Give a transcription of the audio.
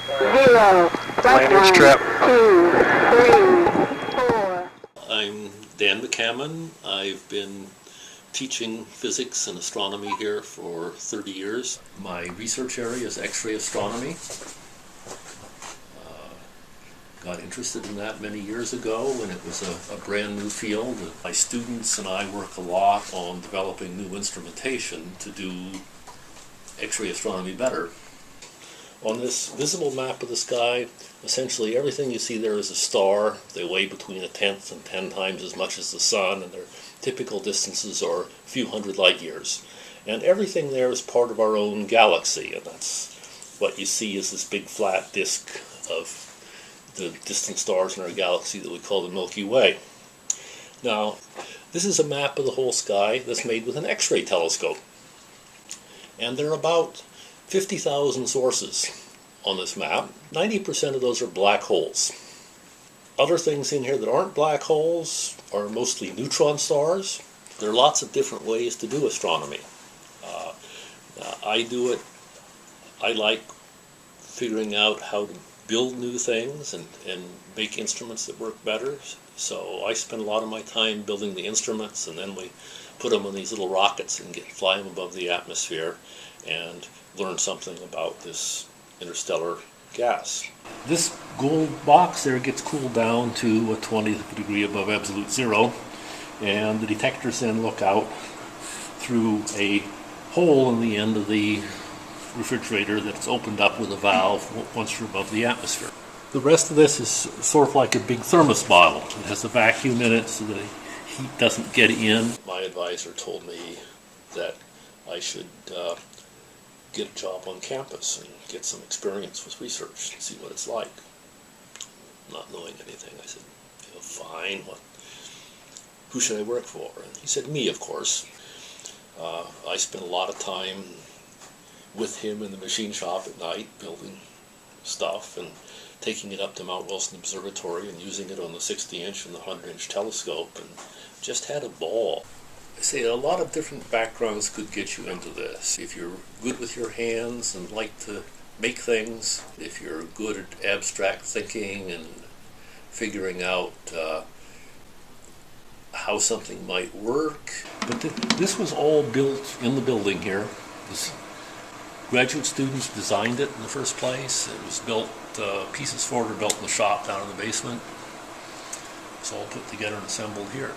0. Lander's trap. 2, 3, 4. I'm Dan McCammon. I've been teaching physics and astronomy here for 30 years. My research area is X-ray astronomy. Got interested in that many years ago when it was a brand new field. My students and I work a lot on developing new instrumentation to do X-ray astronomy better. On this visible map of the sky, essentially everything you see there is a star. They weigh between a tenth and 10 times as much as the sun, and their typical distances are a few hundred light years. And everything there is part of our own galaxy, and that's what you see is this big flat disk of the distant stars in our galaxy that we call the Milky Way. Now, this is a map of the whole sky that's made with an X-ray telescope. And there are about 50,000 sources on this map. 90% of those are black holes. Other things in here that aren't black holes are mostly neutron stars. There are lots of different ways to do astronomy. I like figuring out how to build new things and make instruments that work better. So I spend a lot of my time building the instruments, and then we put them on these little rockets and fly them above the atmosphere and learn something about this interstellar gas. This gold box there gets cooled down to a 20th degree above absolute zero, and the detectors then look out through a hole in the end of the refrigerator that's opened up with a valve once you're above the atmosphere. The rest of this is sort of like a big thermos bottle. It has a vacuum in it so the heat doesn't get in. My advisor told me that I should get a job on campus and get some experience with research and see what it's like. Not knowing anything, I said, fine, who should I work for? And he said, me, of course. I spent a lot of time with him in the machine shop at night, building stuff and taking it up to Mount Wilson Observatory and using it on the 60-inch and the 100-inch telescope, and just had a ball. I say a lot of different backgrounds could get you into this. If you're good with your hands and like to make things, if you're good at abstract thinking and figuring out how something might work. But this was all built in the building here. Graduate students designed it in the first place. It was built, pieces for it were built in the shop down in the basement. It's all put together and assembled here.